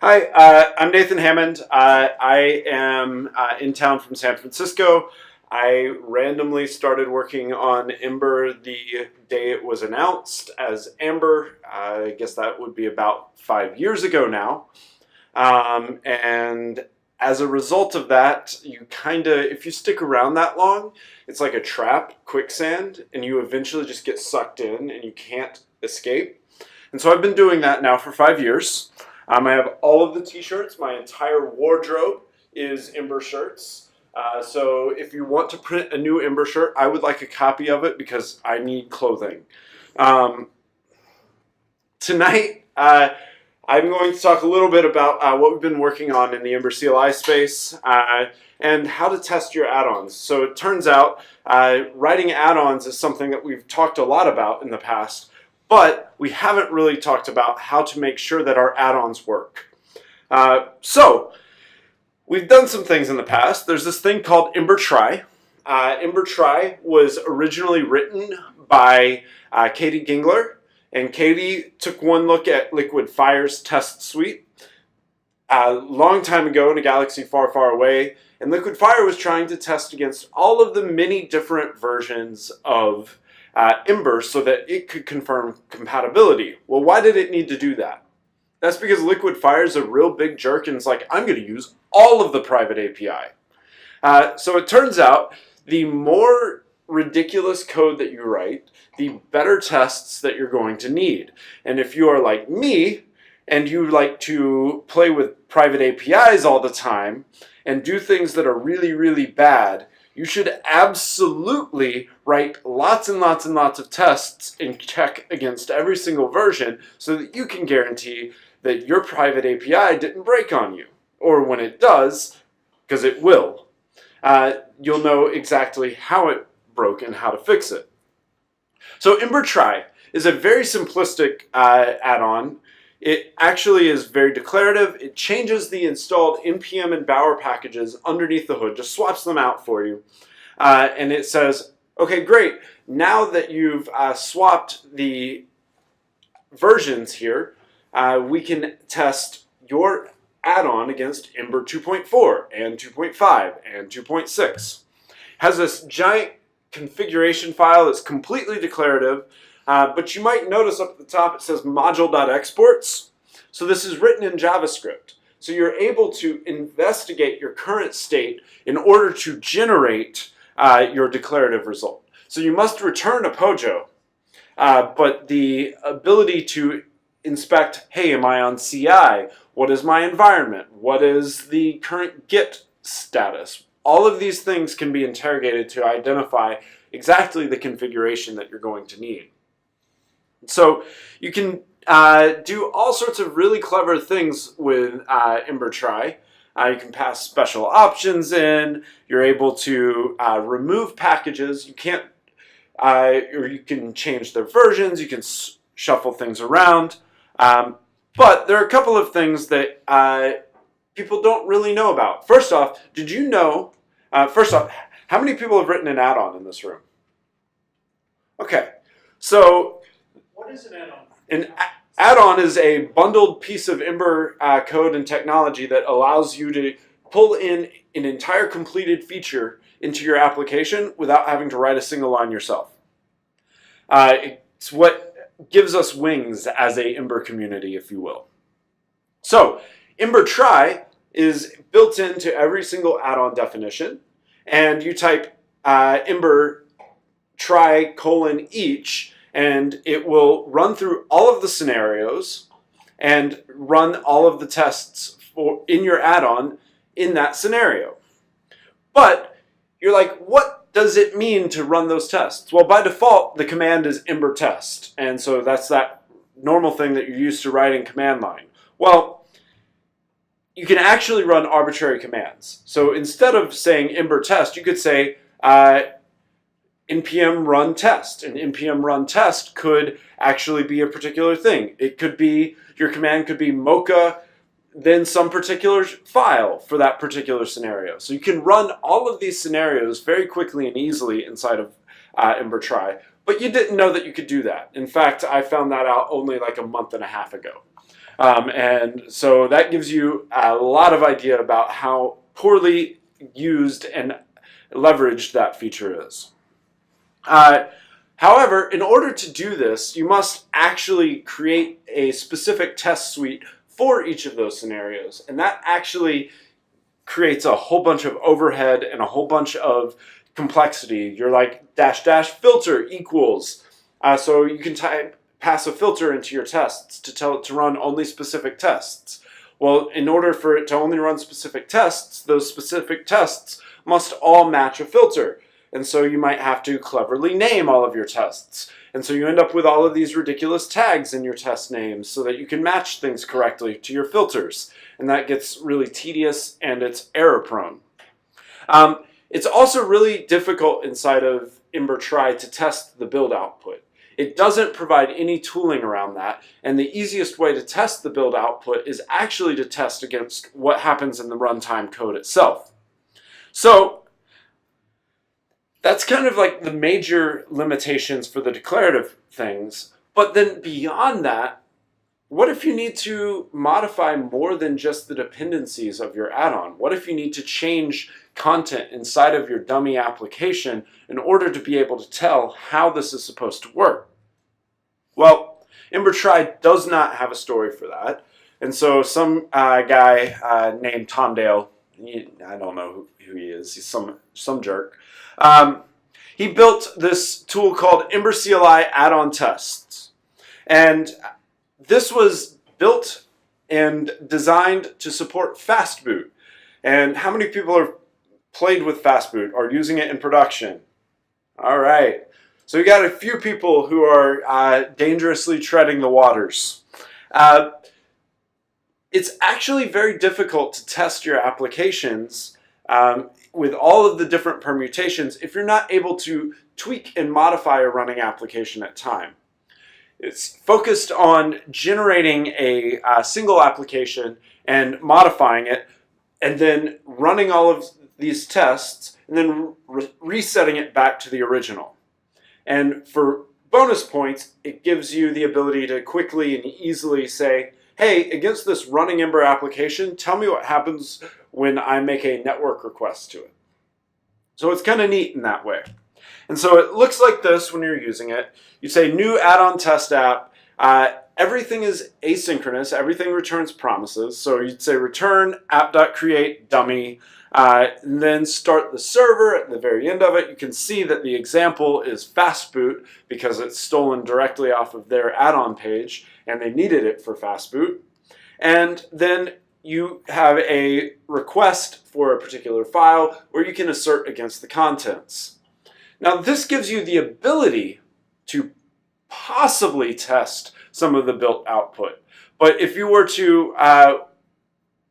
Hi, I'm Nathan Hammond. I am in town from San Francisco. I randomly started working on Ember the day it was announced as Ember. I guess that would be about 5 years ago now. And as a result of that, if you stick around that long, it's like a trap, quicksand, and you eventually just get sucked in and you can't escape. And so I've been doing that now for 5 years. I have all of the t-shirts. My entire wardrobe is Ember shirts. So if you want to print a new Ember shirt, I would like a copy of it because I need clothing. Tonight, I'm going to talk a little bit about what we've been working on in the Ember CLI space and how to test your add-ons. So it turns out writing add-ons is something that we've talked a lot about in the past, but we haven't really talked about how to make sure that our add-ons work. So we've done some things in the past. There's this thing called Ember Try. Ember Try was originally written by Katie Gingler, and Katie took one look at Liquid Fire's test suite a long time ago in a galaxy far, far away, and Liquid Fire was trying to test against all of the many different versions of Ember so that it could confirm compatibility. Well, why did it need to do that? That's because Liquid Fire is a real big jerk and it's like, I'm going to use all of the private API. So it turns out the more ridiculous code that you write, the better tests that you're going to need. And if you are like me and you like to play with private APIs all the time and do things that are really, really bad, you should absolutely write lots and lots and lots of tests and check against every single version so that you can guarantee that your private API didn't break on you. Or when it does, because it will, you'll know exactly how it broke and how to fix it. So Ember Try is a very simplistic add-on. It actually is very declarative. It changes the installed npm and bower packages underneath the hood, just swaps them out for you. And it says, okay, great. Now that you've swapped the versions here, we can test your add-on against Ember 2.4 and 2.5 and 2.6. Has this giant configuration file that's completely declarative. But you might notice up at the top it says module.exports. So this is written in JavaScript. So you're able to investigate your current state in order to generate your declarative result. So you must return a POJO, but the ability to inspect, hey, am I on CI? What is my environment? What is the current Git status? All of these things can be interrogated to identify exactly the configuration that you're going to need. So you can do all sorts of really clever things with Ember Try. You can pass special options in. You're able to remove packages. You can't, or you can change their versions. You can shuffle things around. But there are a couple of things that people don't really know about. First off, did you know? How many people have written an add-on in this room? Okay, so what is an add-on? An add-on is a bundled piece of Ember code and technology that allows you to pull in an entire completed feature into your application without having to write a single line yourself. It's what gives us wings as a Ember community, if you will. So, Ember Try is built into every single add-on definition, and you type Ember Try : each, and it will run through all of the scenarios and run all of the tests in your add-on in that scenario. But you're like, what does it mean to run those tests? Well, by default, the command is Ember test, and so that's that normal thing that you're used to writing command line. Well, you can actually run arbitrary commands. So instead of saying Ember test, you could say npm run test. And npm run test could actually be a particular thing. It could be, your command could be mocha, then some particular file for that particular scenario. So you can run all of these scenarios very quickly and easily inside of Ember Try. But you didn't know that you could do that. In fact, I found that out only like a month and a half ago. And so that gives you a lot of idea about how poorly used and leveraged that feature is. However, in order to do this, you must actually create a specific test suite for each of those scenarios. And that actually creates a whole bunch of overhead and a whole bunch of complexity. You're like dash dash filter equals. So you can pass a filter into your tests to tell it to run only specific tests. Well, in order for it to only run specific tests, those specific tests must all match a filter. And so you might have to cleverly name all of your tests. And so you end up with all of these ridiculous tags in your test names so that you can match things correctly to your filters. And that gets really tedious and it's error prone. It's also really difficult inside of Ember Try to test the build output. It doesn't provide any tooling around that, and the easiest way to test the build output is actually to test against what happens in the runtime code itself. So that's kind of like the major limitations for the declarative things, but then beyond that, what if you need to modify more than just the dependencies of your add-on? What if you need to change content inside of your dummy application in order to be able to tell how this is supposed to work? Well, Ember Try does not have a story for that. And so some guy named Tom Dale, I don't know who he is, he's some jerk, he built this tool called Ember CLI add-on tests. And this was built and designed to support fast boot. And how many people have played with fast boot or using it in production? All right. So we got a few people who are dangerously treading the waters. It's actually very difficult to test your applications with all of the different permutations if you're not able to tweak and modify a running application at time. It's focused on generating a single application and modifying it, and then running all of these tests, and then resetting it back to the original. And for bonus points, it gives you the ability to quickly and easily say, hey, against this running Ember application, tell me what happens when I make a network request to it. So it's kind of neat in that way. And so it looks like this when you're using it. You say new add-on test app. Everything is asynchronous. Everything returns promises. So you'd say return app.create dummy, and then start the server at the very end of it. You can see that the example is fast boot because it's stolen directly off of their add-on page, and they needed it for fast boot. And then you have a request for a particular file where you can assert against the contents. Now this gives you the ability to possibly test some of the built output. But if you were to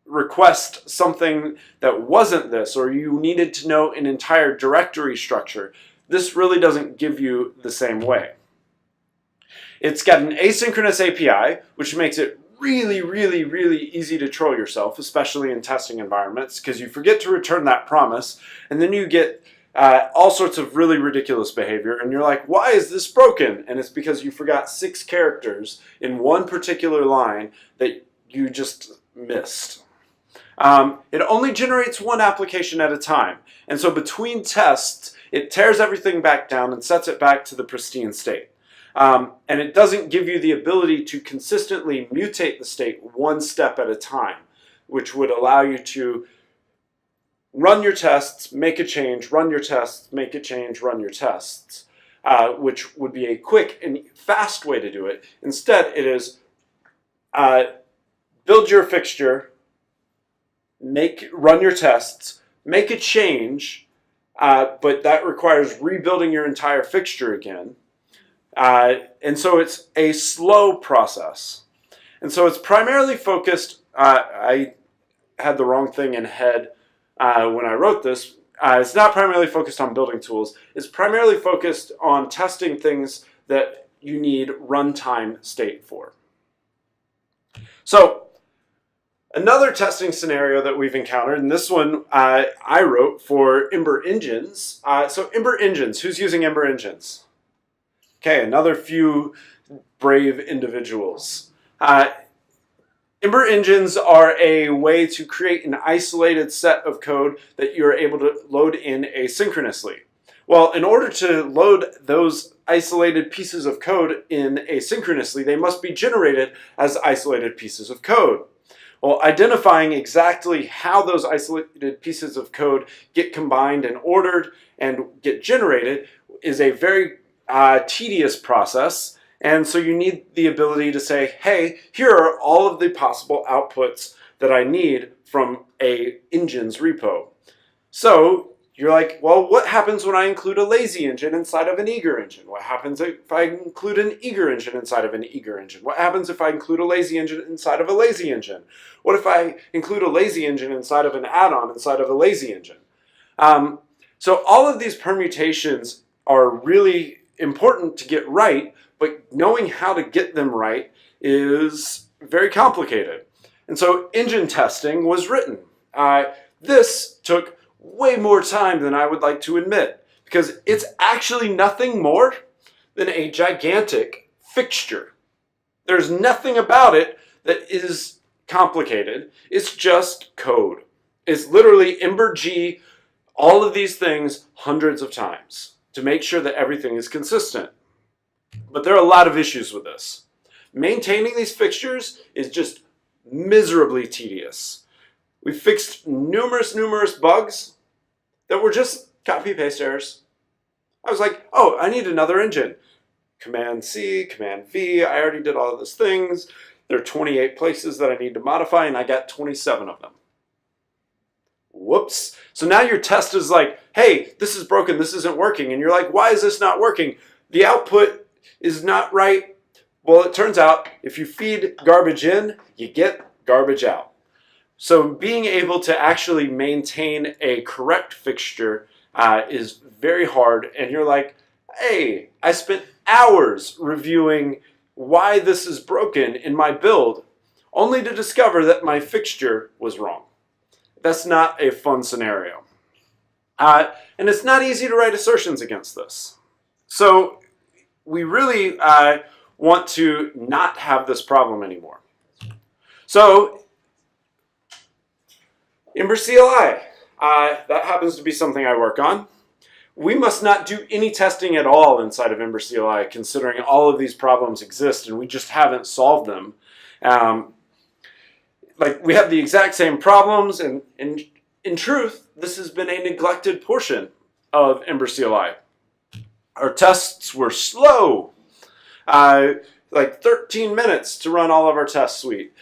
request something that wasn't this, or you needed to know an entire directory structure, this really doesn't give you the same way. It's got an asynchronous API, which makes it really, really, really easy to troll yourself, especially in testing environments, because you forget to return that promise, and then you get all sorts of really ridiculous behavior, and you're like, why is this broken? And it's because you forgot 6 characters in one particular line that you just missed. It only generates one application at a time, and so between tests, it tears everything back down and sets it back to the pristine state. And it doesn't give you the ability to consistently mutate the state one step at a time, which would allow you to run your tests, make a change, run your tests, make a change, run your tests, which would be a quick and fast way to do it. Instead, it is build your fixture, run your tests, make a change, but that requires rebuilding your entire fixture again. And so it's a slow process. And so it's primarily focused, I had the wrong thing in head when I wrote this. It's not primarily focused on building tools. It's primarily focused on testing things that you need runtime state for. So another testing scenario that we've encountered, and this one I wrote for Ember Engines. So Ember Engines, who's using Ember Engines? Okay, another few brave individuals. Ember engines are a way to create an isolated set of code that you're able to load in asynchronously. Well, in order to load those isolated pieces of code in asynchronously, they must be generated as isolated pieces of code. Well, identifying exactly how those isolated pieces of code get combined and ordered and get generated is a very tedious process. And so you need the ability to say, hey, here are all of the possible outputs that I need from a engine's repo. So you're like, well, what happens when I include a lazy engine inside of an eager engine? What happens if I include an eager engine inside of an eager engine? What happens if I include a lazy engine inside of a lazy engine? What if I include a lazy engine inside of an add-on inside of a lazy engine? So all of these permutations are really important to get right, but knowing how to get them right is very complicated. And so engine testing was written. This took way more time than I would like to admit, because it's actually nothing more than a gigantic fixture. There's nothing about it that is complicated. It's just code. It's literally EmberG, all of these things hundreds of times to make sure that everything is consistent. But there are a lot of issues with this. Maintaining these fixtures is just miserably tedious. We fixed numerous bugs that were just copy-paste errors. I was like, oh, I need another engine. Command-C, Command-V, I already did all of those things. There are 28 places that I need to modify, and I got 27 of them. Whoops. So now your test is like, hey, this is broken, this isn't working. And you're like, why is this not working? The output is not right. Well, it turns out if you feed garbage in, you get garbage out. So being able to actually maintain a correct fixture is very hard. And you're like, hey, I spent hours reviewing why this is broken in my build, only to discover that my fixture was wrong. That's not a fun scenario. And it's not easy to write assertions against this. So we really want to not have this problem anymore. So Ember CLI, that happens to be something I work on. We must not do any testing at all inside of Ember CLI, considering all of these problems exist and we just haven't solved them. Like, we have the exact same problems, and in truth, this has been a neglected portion of Ember CLI. Our tests were slow, like 13 minutes to run all of our test suite.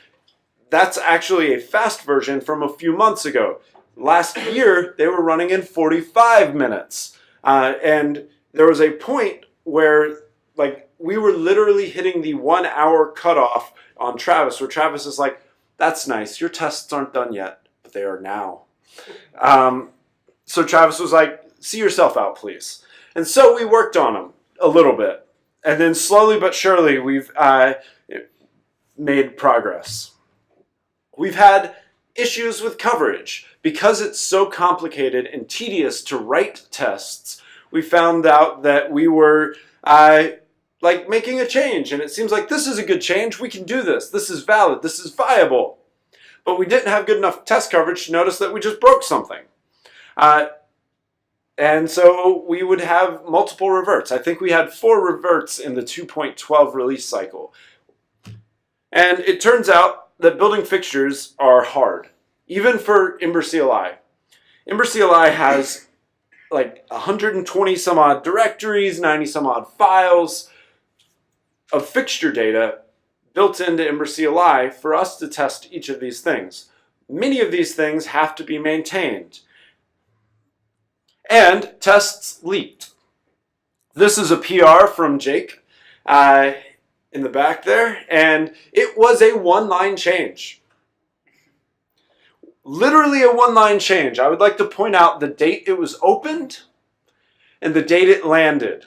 That's actually a fast version from a few months ago. Last year, they were running in 45 minutes. And there was a point where, like, we were literally hitting the 1 hour cutoff on Travis, where Travis is like, that's nice, your tests aren't done yet, but they are now. So Travis was like, see yourself out, please. And so we worked on them a little bit. And then slowly but surely, we've made progress. We've had issues with coverage. Because it's so complicated and tedious to write tests, we found out that we were like making a change, and it seems like this is a good change, we can do this, this is valid, this is viable. But we didn't have good enough test coverage to notice that we just broke something. And so we would have multiple reverts. I think we had 4 reverts in the 2.12 release cycle. And it turns out that building fixtures are hard, even for Ember CLI. Ember CLI has like 120 some odd directories, 90 some odd files of fixture data built into Ember CLI for us to test each of these things. Many of these things have to be maintained. And tests leaked. This is a PR from Jake in the back there, and it was a 1-line change. Literally a 1-line change. I would like to point out the date it was opened and the date it landed.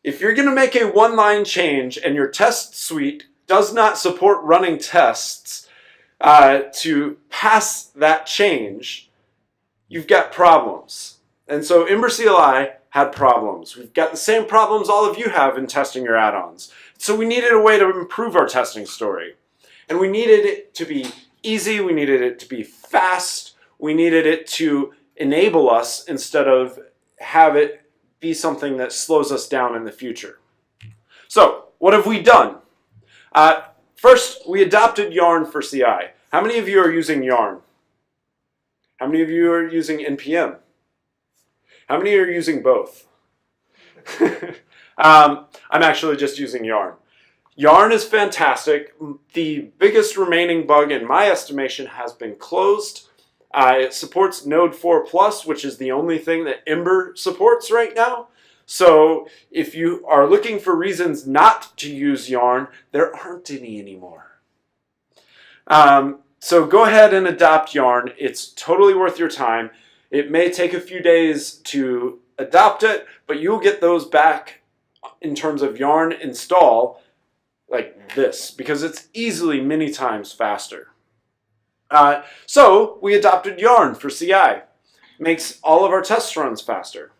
If you're going to make a 1-line change and your test suite does not support running tests to pass that change, you've got problems. And so Ember CLI had problems. We've got the same problems all of you have in testing your add-ons. So we needed a way to improve our testing story. And we needed it to be easy, we needed it to be fast, we needed it to enable us instead of have it be something that slows us down in the future. So, what have we done? First, we adopted Yarn for CI. How many of you are using Yarn? How many of you are using NPM? How many are using both? I'm actually just using Yarn. Yarn is fantastic. The biggest remaining bug in my estimation has been closed. It supports Node 4+, which is the only thing that Ember supports right now. So if you are looking for reasons not to use Yarn, there aren't any anymore. So go ahead and adopt Yarn. It's totally worth your time. It may take a few days to adopt it, but you'll get those back in terms of Yarn install like this, because it's easily many times faster. So we adopted Yarn for CI. Makes all of our test runs faster.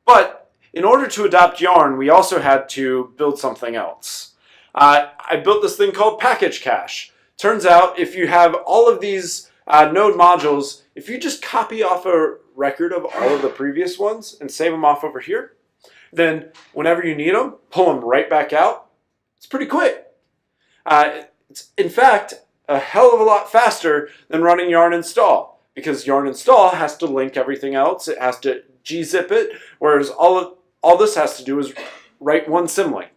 But in order to adopt Yarn, we also had to build something else. I built this thing called package cache. Turns out if you have all of these node modules, if you just copy off a record of all of the previous ones and save them off over here, then whenever you need them, pull them right back out. It's pretty quick. It's in fact a hell of a lot faster than running yarn install, because yarn install has to link everything else. It has to gzip it, whereas all this has to do is write one symlink.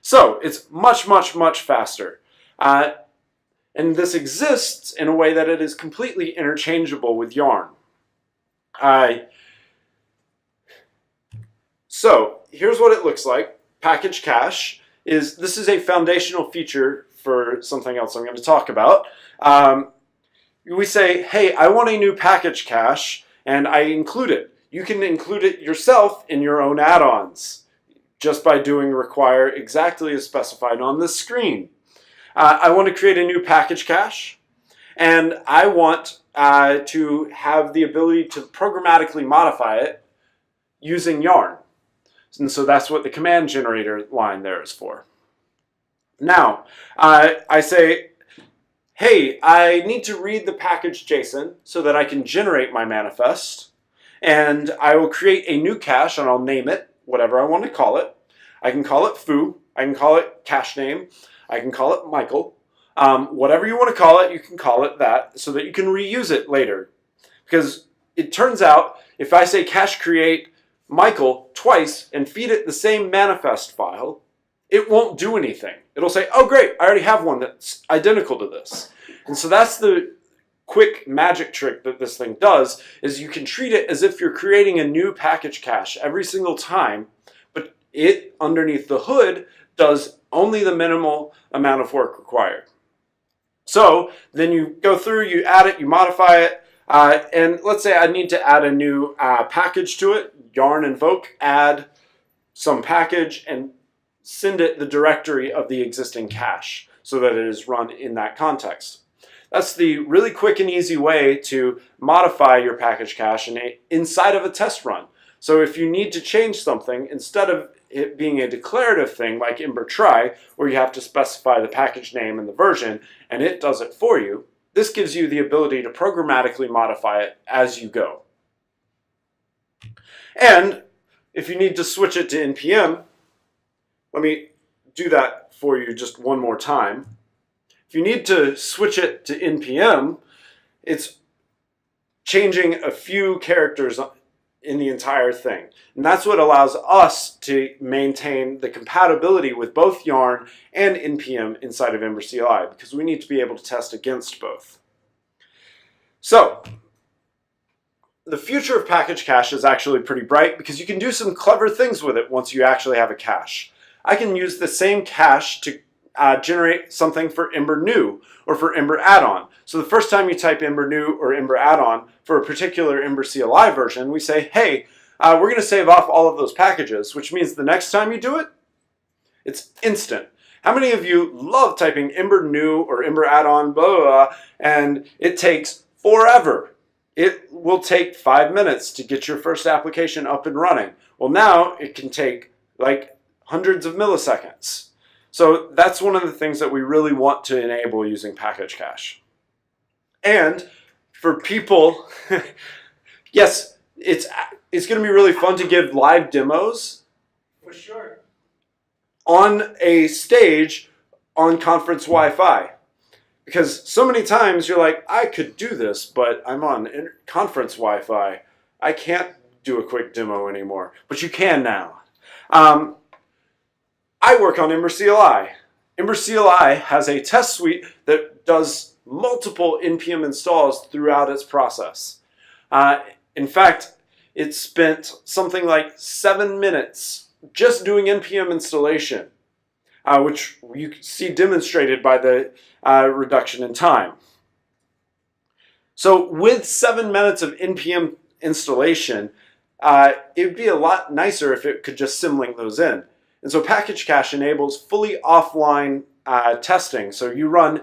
So it's much, much, much faster. And this exists in a way that it is completely interchangeable with Yarn. So here's what it looks like. Package cache this is a foundational feature for something else I'm going to talk about. We say, hey, I want a new package cache, and I include it. You can include it yourself in your own add-ons just by doing require exactly as specified on the screen. I want to create a new package cache, and I want to have the ability to programmatically modify it using Yarn. And so that's what the command generator line there is for. Now, I say, hey, I need to read the package JSON so that I can generate my manifest, and I will create a new cache, and I'll name it whatever I want to call it. I can call it foo, I can call it cache name, I can call it Michael. Whatever you want to call it, you can call it that so that you can reuse it later. Because it turns out, if I say cache create Michael twice and feed it the same manifest file, it won't do anything. It'll say, oh great, I already have one that's identical to this. And so that's the quick magic trick that this thing does, is you can treat it as if you're creating a new package cache every single time, but it, underneath the hood, does only the minimal amount of work required. So then you go through, you add it, you modify it, and let's say I need to add a new package to it. Yarn invoke, add some package, and send it the directory of the existing cache so that it is run in that context. That's the really quick and easy way to modify your package cache inside of a test run. So if you need to change something, instead of it being a declarative thing like Ember Try, where you have to specify the package name and the version, and it does it for you, this gives you the ability to programmatically modify it as you go. And if you need to switch it to NPM, let me do that for you just one more time. If you need to switch it to NPM, it's changing a few characters in the entire thing. And that's what allows us to maintain the compatibility with both Yarn and NPM inside of Ember CLI, because we need to be able to test against both. So, the future of package cache is actually pretty bright, because you can do some clever things with it once you actually have a cache. I can use the same cache to generate something for Ember New or for Ember Add-on. So the first time you type Ember New or Ember Add-on for a particular Ember CLI version, we say, hey, we're going to save off all of those packages, which means the next time you do it, it's instant. How many of you love typing Ember New or Ember Add-on, blah, blah, blah, and it takes forever? it will take 5 minutes to get your first application up and running. Well, now it can take like hundreds of milliseconds. So that's one of the things that we really want to enable using package cache. And for people, yes, it's going to be really fun to give live demos. For sure. On a stage on conference Wi-Fi. Because so many times you're like, I could do this, but I'm on conference Wi-Fi. I can't do a quick demo anymore. But you can now. I work on Ember CLI. Ember CLI has a test suite that does multiple NPM installs throughout its process. In fact, it spent something like 7 minutes just doing NPM installation, which you see demonstrated by the reduction in time. So with 7 minutes of NPM installation, it would be a lot nicer if it could just symlink those in. And so package cache enables fully offline testing. So you run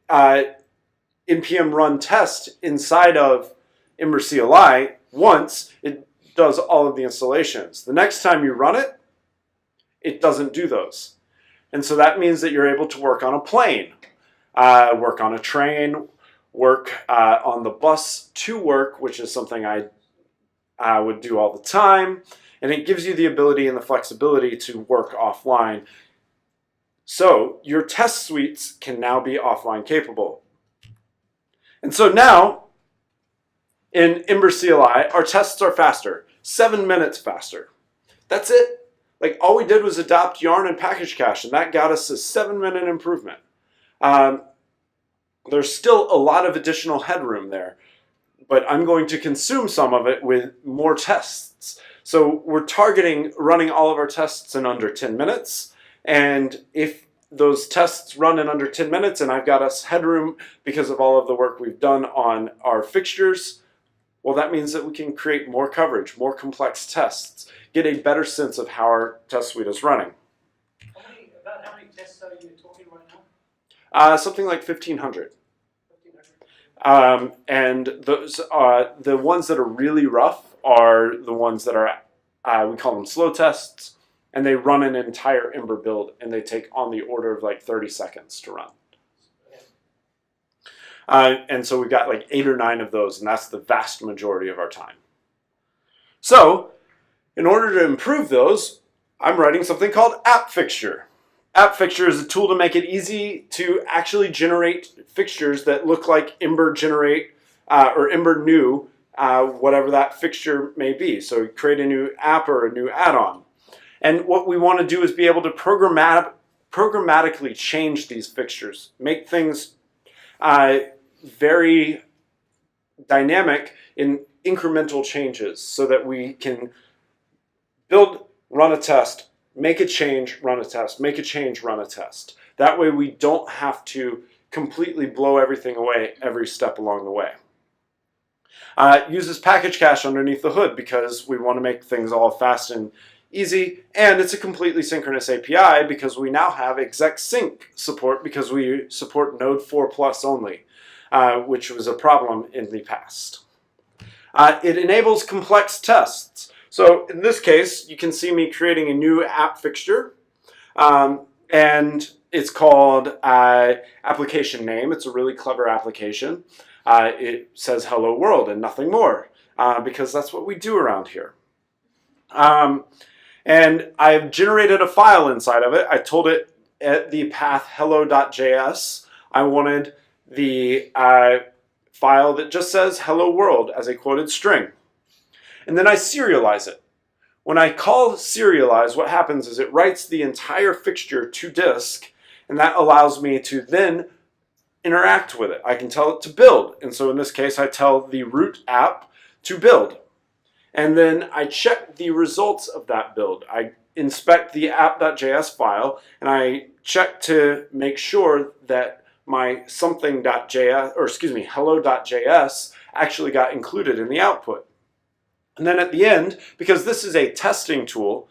npm run test inside of Ember CLI once, it does all of the installations. The next time you run it, it doesn't do those. And so that means that you're able to work on a plane, work on a train, work on the bus to work, which is something I would do all the time. And it gives you the ability and the flexibility to work offline. So your test suites can now be offline capable. And so now, in Ember CLI, our tests are faster, 7 minutes faster. That's it. Like, all we did was adopt Yarn and package cache, and that got us a 7-minute improvement. There's still a lot of additional headroom there, but I'm going to consume some of it with more tests. So we're targeting running all of our tests in under 10 minutes, and if those tests run in under 10 minutes and I've got us headroom because of all of the work we've done on our fixtures, well, that means that we can create more coverage, more complex tests, get a better sense of how our test suite is running. About how many tests are you talking right now? Something like 1,500. And those the ones that are really rough are the ones that are, we call them slow tests, and they run an entire Ember build, and they take on the order of like 30 seconds to run. And so we've got like 8 or 9 of those, and that's the vast majority of our time. So in order to improve those, I'm writing something called App Fixture. App Fixture is a tool to make it easy to actually generate fixtures that look like Ember generate or Ember new, whatever that fixture may be. So create a new app or a new add-on. And what we want to do is be able to programmatically change these fixtures, make things very dynamic in incremental changes so that we can build, run a test, make a change, run a test, make a change, run a test. That way we don't have to completely blow everything away every step along the way. It uses package cache underneath the hood because we want to make things all fast and easy, and it's a completely synchronous API because we now have exec sync support because we support Node 4+ only, which was a problem in the past. It enables complex tests. So in this case, you can see me creating a new app fixture, and it's called application name. It's a really clever application. It says hello world and nothing more, because that's what we do around here. And I've generated a file inside of it. I told it at the path hello.js, I wanted the file that just says hello world as a quoted string. And then I serialize it. When I call serialize, what happens is it writes the entire fixture to disk, and that allows me to then interact with it. I can tell it to build. And so in this case, I tell the root app to build. And then I check the results of that build. I inspect the app.js file, and I check to make sure that my something.js, or excuse me, hello.js actually got included in the output. And then at the end, because this is a testing tool,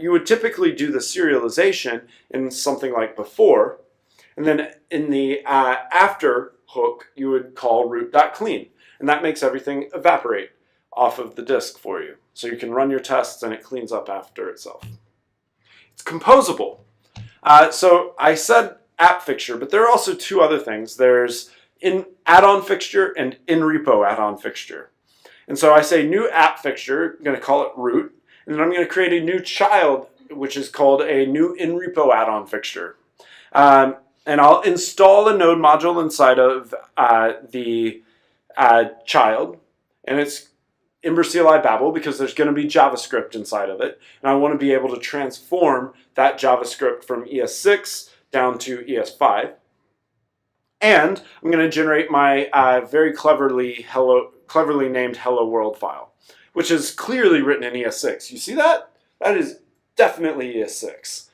you would typically do the serialization in something like before, and then in the after hook, you would call root.clean. and that makes everything evaporate off of the disk for you. So you can run your tests and it cleans up after itself. It's composable. So I said App Fixture, but there are also two other things. There's Addon Fixture and in-repo Addon Fixture. And so I say new App Fixture, I'm going to call it root, and then I'm going to create a new child, which is called a new in-repo Addon Fixture. And I'll install a node module inside of the child, and it's Ember CLI Babel because there's going to be JavaScript inside of it, and I want to be able to transform that JavaScript from ES6 down to ES5. And I'm going to generate my very cleverly named Hello World file, which is clearly written in ES6. You see that? That is definitely ES6.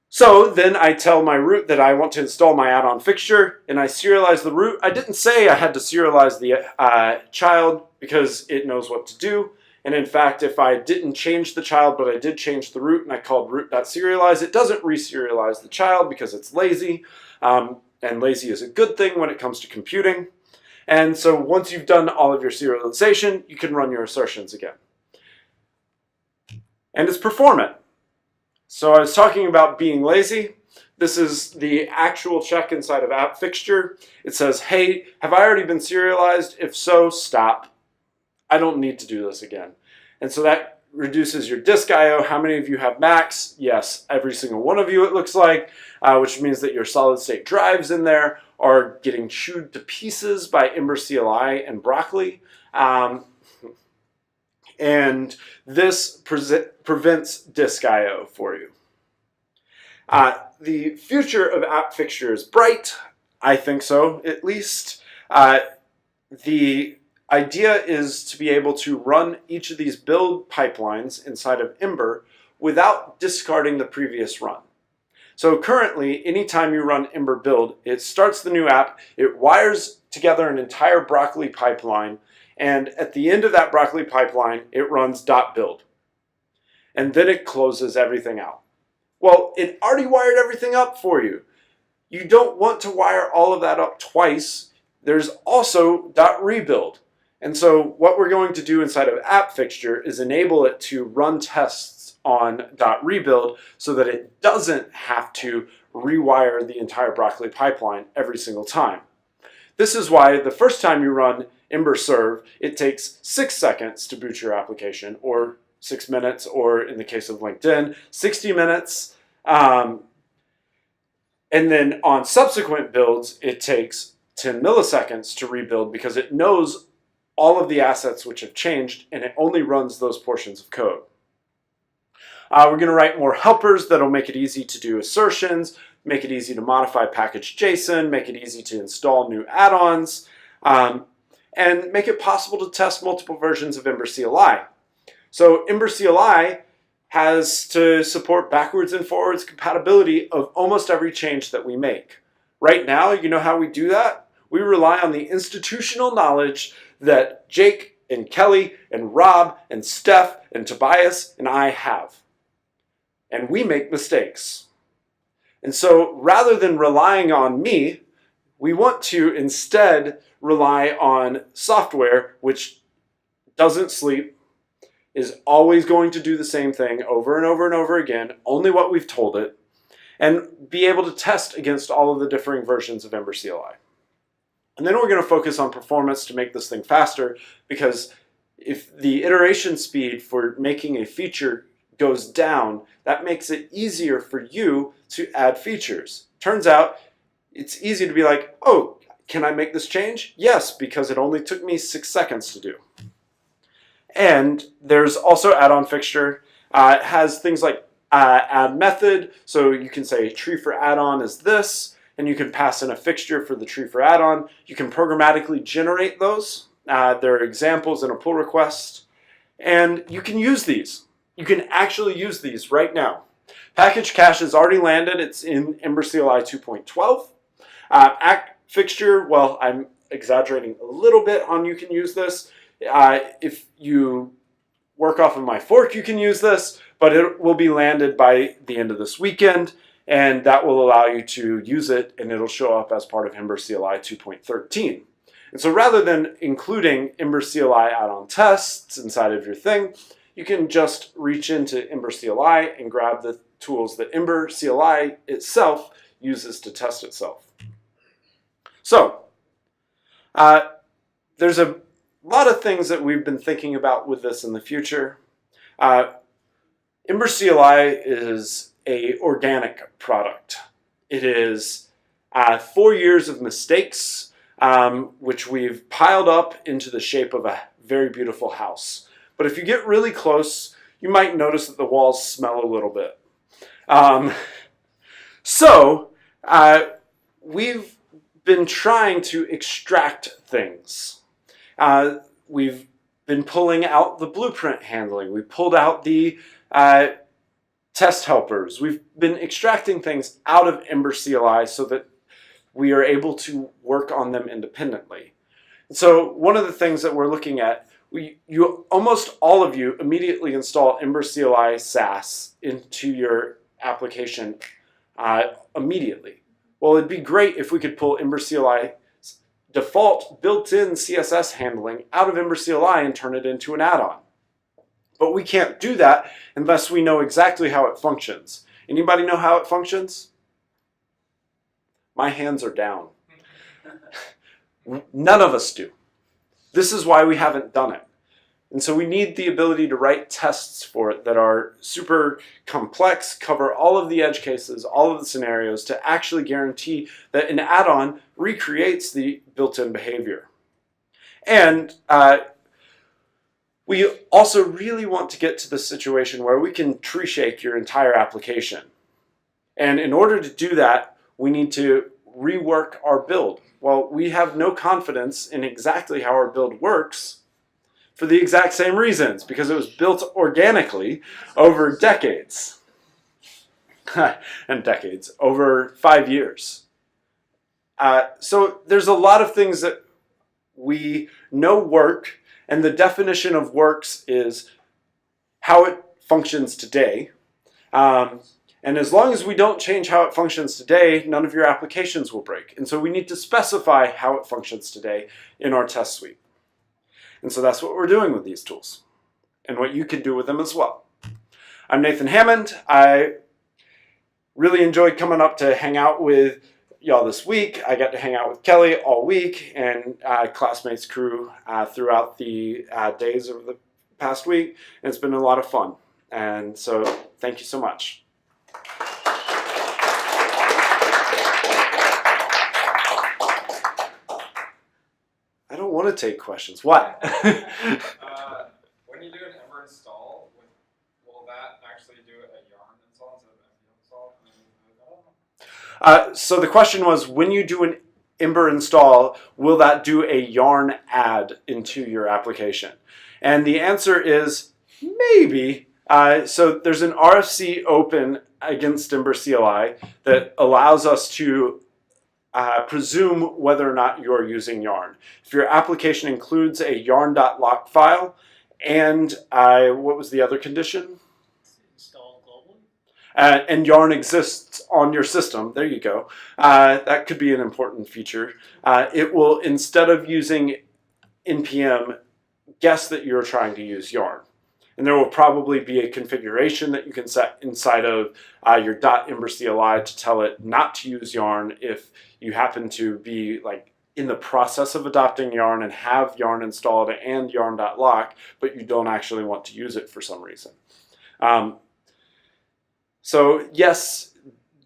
So then I tell my root that I want to install my add-on fixture, and I serialize the root. I didn't say I had to serialize the child because it knows what to do. And in fact, if I didn't change the child, but I did change the root and I called root.serialize, it doesn't reserialize the child because it's lazy. And lazy is a good thing when it comes to computing. And so once you've done all of your serialization, you can run your assertions again. And it's performant. So I was talking about being lazy. This is the actual check inside of App Fixture. It says, hey, have I already been serialized? If so, stop. I don't need to do this again. And so that reduces your disk I/O. How many of you have Macs? Yes, every single one of you it looks like, which means that your solid state drives in there are getting chewed to pieces by Ember CLI and Broccoli. And this prevents disk I/O for you. The future of App Fixture is bright. I think so, at least. The idea is to be able to run each of these build pipelines inside of Ember without discarding the previous run. So currently, anytime you run Ember build, it starts the new app, it wires together an entire Broccoli pipeline, and at the end of that Broccoli pipeline, it runs .build. And then it closes everything out. Well, it already wired everything up for you. You don't want to wire all of that up twice. There's also .rebuild. And so what we're going to do inside of App Fixture is enable it to run tests on .rebuild so that it doesn't have to rewire the entire Broccoli pipeline every single time. This is why the first time you run Ember serve, it takes 6 seconds to boot your application, or 6 minutes, or in the case of LinkedIn, 60 minutes. And then on subsequent builds, it takes 10 milliseconds to rebuild because it knows all of the assets which have changed, and it only runs those portions of code. We're going to write more helpers that'll make it easy to do assertions, make it easy to modify package JSON, make it easy to install new add-ons, and make it possible to test multiple versions of Ember CLI. So Ember CLI has to support backwards and forwards compatibility of almost every change that we make. Right now, you know how we do that? We rely on the institutional knowledge that Jake and Kelly and Rob and Steph and Tobias and I have. And we make mistakes. And so rather than relying on me, we want to instead rely on software which doesn't sleep, is always going to do the same thing over and over and over again, only what we've told it, and be able to test against all of the differing versions of Ember CLI. And then we're going to focus on performance to make this thing faster, because if the iteration speed for making a feature goes down, that makes it easier for you to add features. Turns out it's easy to be like, oh, can I make this change? Yes, because it only took me 6 seconds to do. And there's also add-on fixture. It has things like add method, so you can say tree for add-on is this, and you can pass in a fixture for the tree for add-on. You can programmatically generate those. There are examples in a pull request, and you can use these. You can actually use these right now. Package cache is already landed. It's in Ember CLI 2.12. App Fixture, well, I'm exaggerating a little bit on you can use this. If you work off of my fork, you can use this, but it will be landed by the end of this weekend, and that will allow you to use it, and it'll show up as part of Ember CLI 2.13. And so rather than including Ember CLI add-on tests inside of your thing, you can just reach into Ember CLI and grab the tools that Ember CLI itself uses to test itself. So, there's a lot of things that we've been thinking about with this in the future. Ember CLI is an organic product. It is 4 years of mistakes, which we've piled up into the shape of a very beautiful house. But if you get really close, you might notice that the walls smell a little bit. We've been trying to extract things. We've been pulling out the blueprint handling. We pulled out the test helpers. We've been extracting things out of Ember CLI so that we are able to work on them independently. So one of the things that we're looking at, almost all of you immediately install Ember CLI SaaS into your application immediately. Well, it'd be great if we could pull Ember CLI default built-in CSS handling out of Ember CLI and turn it into an add-on. But we can't do that unless we know exactly how it functions. Anybody know how it functions? My hands are down. None of us do. This is why we haven't done it. And so we need the ability to write tests for it that are super complex, cover all of the edge cases, all of the scenarios to actually guarantee that an add-on recreates the built-in behavior. And we also really want to get to the situation where we can tree shake your entire application. And in order to do that, we need to rework our build. Well, we have no confidence in exactly how our build works for the exact same reasons, because it was built organically over decades. And decades, over 5 years. So there's a lot of things that we know work, and the definition of works is how it functions today. And as long as we don't change how it functions today, none of your applications will break. And so we need to specify how it functions today in our test suite. And so that's what we're doing with these tools, and what you can do with them as well. I'm Nathan Hammond. I really enjoyed coming up to hang out with y'all this week. I got to hang out with Kelly all week and classmates crew throughout the days of the past week. And it's been a lot of fun. And so thank you so much. I don't want to take questions. What? When you do an Ember install, will that actually do a yarn install instead of an install? So the question was, when you do an Ember install, will that do a yarn add into your application? And the answer is maybe. So there's an RFC open against Ember CLI that allows us to presume whether or not you're using yarn. If your application includes a yarn.lock file and what was the other condition? Install globally. And yarn exists on your system, there you go. That could be an important feature. It will, instead of using npm, guess that you're trying to use yarn. And there will probably be a configuration that you can set inside of your .ember CLI to tell it not to use yarn if you happen to be like in the process of adopting yarn and have yarn installed and yarn.lock, but you don't actually want to use it for some reason. So yes,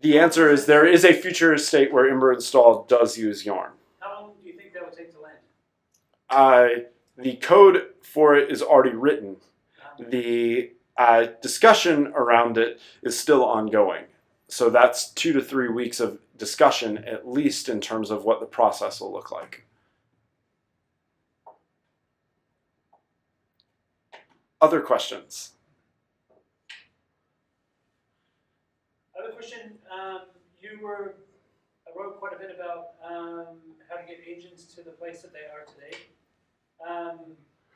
the answer is there is a future state where Ember install does use yarn. How long do you think that would take to land? The code for it is already written. The discussion around it is still ongoing. So that's 2 to 3 weeks of discussion, at least in terms of what the process will look like. Other questions? Other question, I wrote quite a bit about how to get agents to the place that they are today.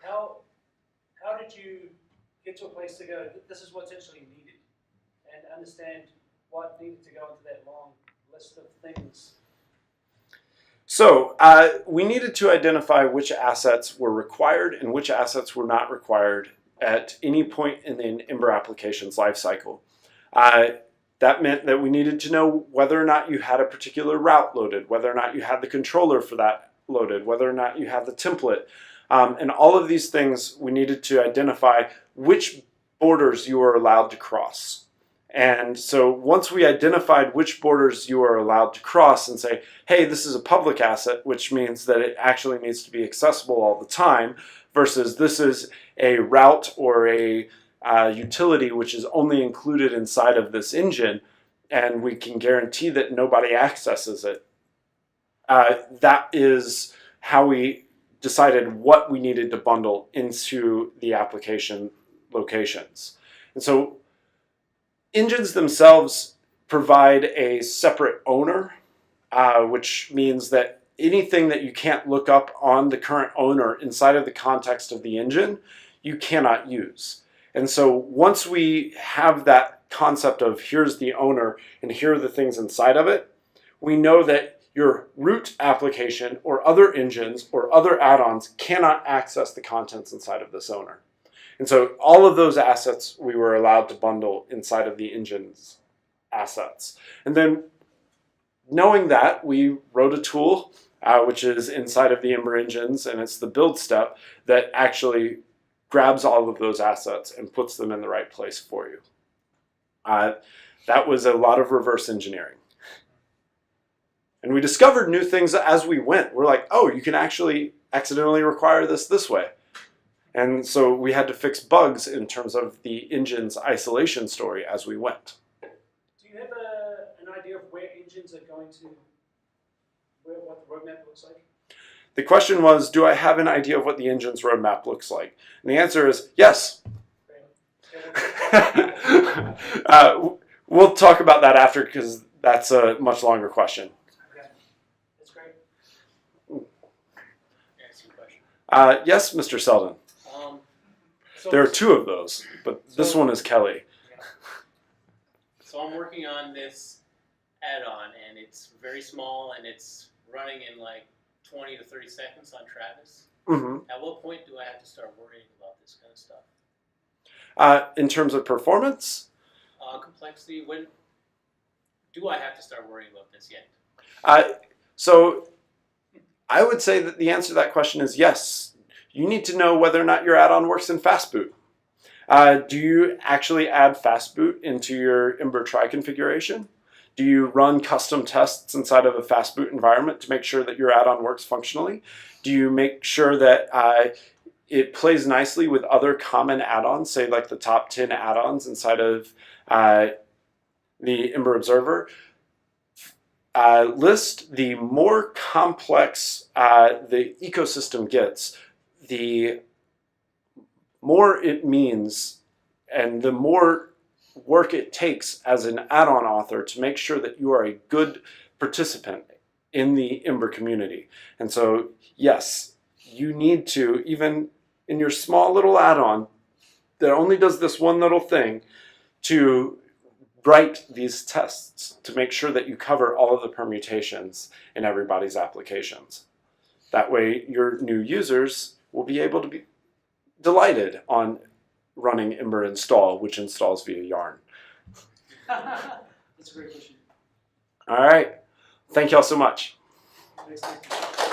How did you get to a place to go, this is what's actually needed, and understand what needed to go into that long list of things? So we needed to identify which assets were required and which assets were not required at any point in an Ember application's lifecycle. That meant that we needed to know whether or not you had a particular route loaded, whether or not you had the controller for that loaded, whether or not you had the template. And all of these things, we needed to identify which borders you were allowed to cross. And so once we identified which borders you are allowed to cross and say, hey, this is a public asset, which means that it actually needs to be accessible all the time, versus this is a route or a utility which is only included inside of this engine, and we can guarantee that nobody accesses it. That is how we decided what we needed to bundle into the application locations. And so engines themselves provide a separate owner, which means that anything that you can't look up on the current owner inside of the context of the engine, you cannot use. And so once we have that concept of here's the owner and here are the things inside of it, we know that your root application or other engines or other add-ons cannot access the contents inside of this owner. And so all of those assets we were allowed to bundle inside of the engine's assets. And then knowing that, we wrote a tool, which is inside of the Ember engines, and it's the build step that actually grabs all of those assets and puts them in the right place for you. That was a lot of reverse engineering. And we discovered new things as we went. We're like, oh, you can actually accidentally require this way. And so we had to fix bugs in terms of the engine's isolation story as we went. Do you have an idea of where engines are going to, what the roadmap looks like? The question was, do I have an idea of what the engine's roadmap looks like? And the answer is yes. We'll talk about that after because that's a much longer question. Okay, that's great. Ask you a question. Yes, Mr. Selden. There are two of those, but this one is Kelly. So I'm working on this add-on, and it's very small, and it's running in like 20 to 30 seconds on Travis. Mm-hmm. At what point do I have to start worrying about this kind of stuff? In terms of performance? Complexity, when do I have to start worrying about this yet? So I would say that the answer to that question is yes. You need to know whether or not your add-on works in fastboot. Do you actually add fastboot into your Ember Try configuration? Do you run custom tests inside of a fastboot environment to make sure that your add-on works functionally? Do you make sure that it plays nicely with other common add-ons, say like the top 10 add-ons inside of the Ember Observer list? The more complex the ecosystem gets, the more it means and the more work it takes as an add-on author to make sure that you are a good participant in the Ember community. And so, yes, you need to, even in your small little add-on that only does this one little thing, to write these tests to make sure that you cover all of the permutations in everybody's applications. That way, your new users will be able to be delighted on running Ember install, which installs via Yarn. That's a great question. All right. Thank y'all so much. Thanks, Nick.